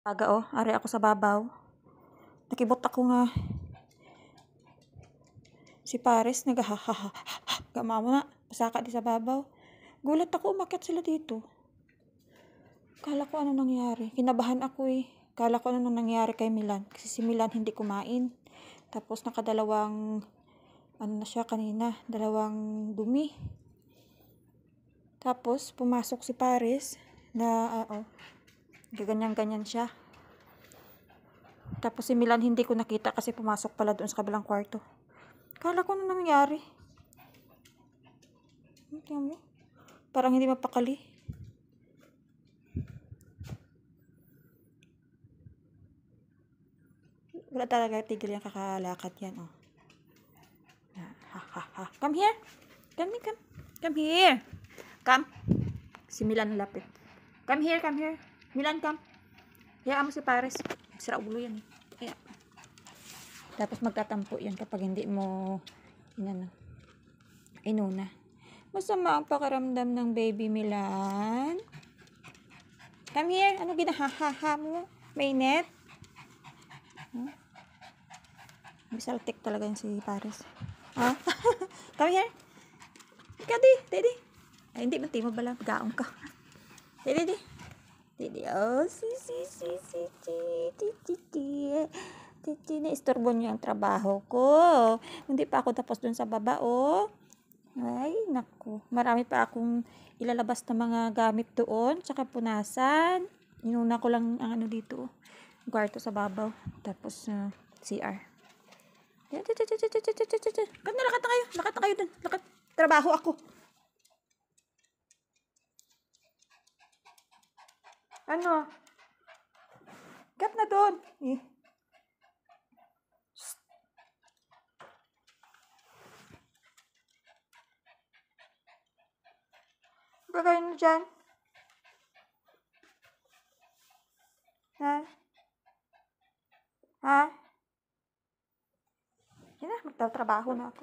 Aga ari ako sa babaw. Nakibot ako nga si Pares nagahahaha. Gamamo na, pasaka di sa babaw. Gulat ako, umakyat sila dito. Kala ko ano nangyari. Kinabahan ako eh. Kala ko ano nangyari kay Milan. Kasi si Milan hindi kumain. Tapos nakadalawang ano na siya kanina, dalawang dumi. Tapos pumasok si Pares na gaganyan-ganyan siya. Tapos si Milan hindi ko nakita kasi pumasok pala doon sa kabilang kwarto. Kala ko ano nangyari. Tingnan mo. Parang hindi mapakali. Wala talaga tigil yung kakalakad yan. Oh. Come here. Come here. Come here. Come. Si Milan lapit. Come here. Milan, come. Hayaan mo si Pares. Sira ulo yan. Ayan. Tapos magtatampo yan kapag hindi mo inuna. Masama ang pakiramdam ng baby Milan. Come here. Ano ginahahaha mo? Mainit? Bisaltik talaga yan si Pares. Ha? Come here. Daddy. Ay, hindi man timo bala. Gaong ka. Daddy. Oh, na-istorbo niyo ang trabaho ko. Hindi pa ako tapos dun sa baba, oh. Ay, naku. Marami pa akong ilalabas na mga gamit doon. Tsaka punasan. Inuna ko lang ang ano dito. Kwarto sa babaw. Tapos, CR. Lakad na kayo. Lakad na kayo dun. Lakad. Trabaho ako. Ano? Kat na doon. Gagawin mo dyan? Ha? Yan na, magtatrabaho na ako.